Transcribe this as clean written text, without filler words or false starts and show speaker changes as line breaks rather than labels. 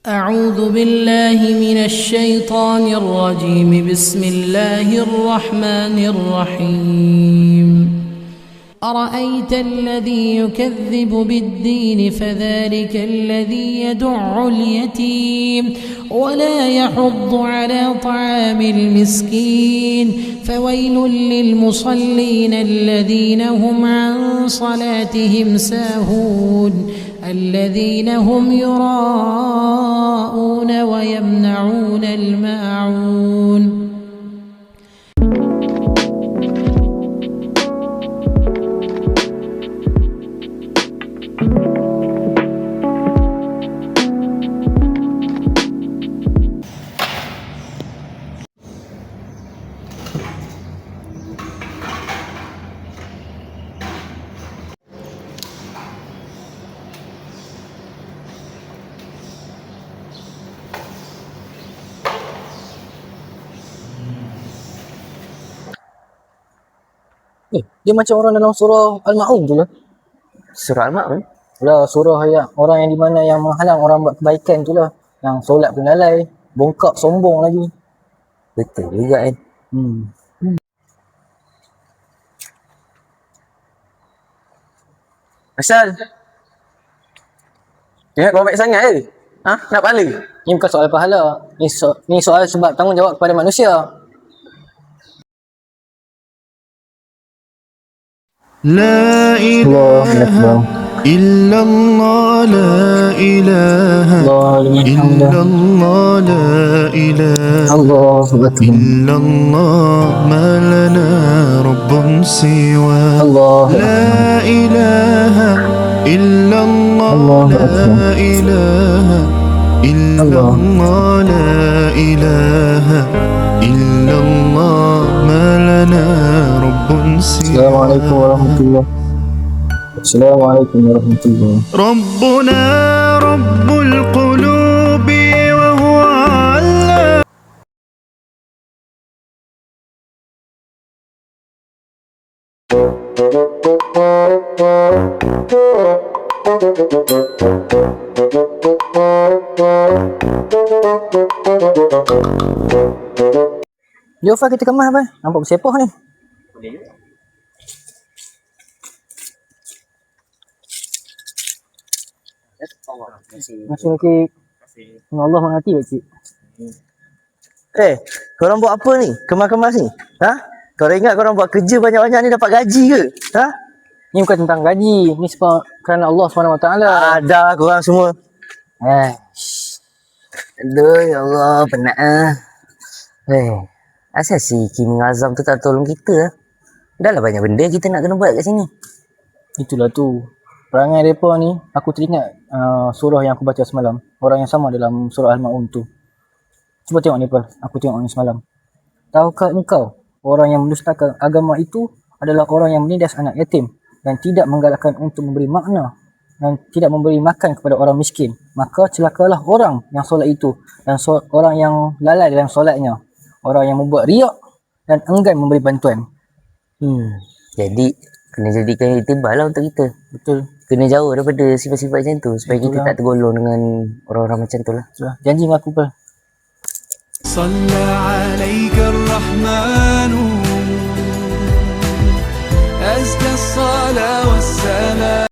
أعوذ بالله من الشيطان الرجيم. بسم الله الرحمن الرحيم. أرأيت الذي يكذب بالدين فذلك الذي يدع اليتيم ولا يحض على طعام المسكين فويل للمصلين الذين هم عن صلاتهم ساهون الذين هم يراءون ويمنعون الماعون.
Dia macam orang dalam surah Al-Ma'un tu lah.
Surah Al-Ma'un?
Lah surah yang orang yang di mana yang menghalang orang buat kebaikan tu lah. Yang solat pun lalai, bongkak sombong lagi.
Betul juga kan. Asal ingat kau baik sangat ke? Ha? Nak pahala?
Ni bukan soal pahala. Ni soal sebab tanggungjawab kepada manusia.
لا إله إلا الله لا إله إلا الله لا إله إلا الله ما لنا رب سواه لا إله إلا الله لا إله إلا الله لا إله إلا الله ما لنا رب سواه.
Assalamualaikum warahmatullahi wabarakatuh. Assalamualaikum warahmatullahi wabarakatuh.
ربنا رب القلوب وهو علام.
Jofa kita kemas apa? Nampak bersepoh ni. Masih lagi. Allah mengerti tak cik?
Korang buat apa ni? Kemas-kemas ni? Ha? Korang ingat korang buat kerja banyak-banyak ni dapat gaji ke? Ha?
Ni bukan tentang gaji. Ni sebab kerana Allah SWT.
Ada korang semua. Aduh, ya Allah, penat ah. Asal si Kimi Azam tu tak tolong kita lah. Dah lah banyak benda kita nak kena buat kat sini.
Itulah tu. Perangai mereka ni, aku teringat surah yang aku baca semalam. Orang yang sama dalam surah Al-Ma'un tu. Cuba tengok ni Pal. Aku tengok ni semalam. Tahukah engkau, orang yang mendustakan agama itu adalah orang yang menindas anak yatim dan tidak menggalakkan untuk memberi makna dan tidak memberi makan kepada orang miskin. Maka celakalah orang yang solat itu dan orang yang lalai dalam solatnya. Orang yang membuat riak dan enggan memberi bantuan.
Jadi, kena jadikan itibar lah untuk kita.
Betul.
Kena jauh daripada sifat-sifat macam tu supaya
Betul
kita
lah.
tak tergolong dengan orang-orang macam tu lah.
Janji dengan aku Pal.
صلى عليك الرحمن أزكى الصلاة والسلام.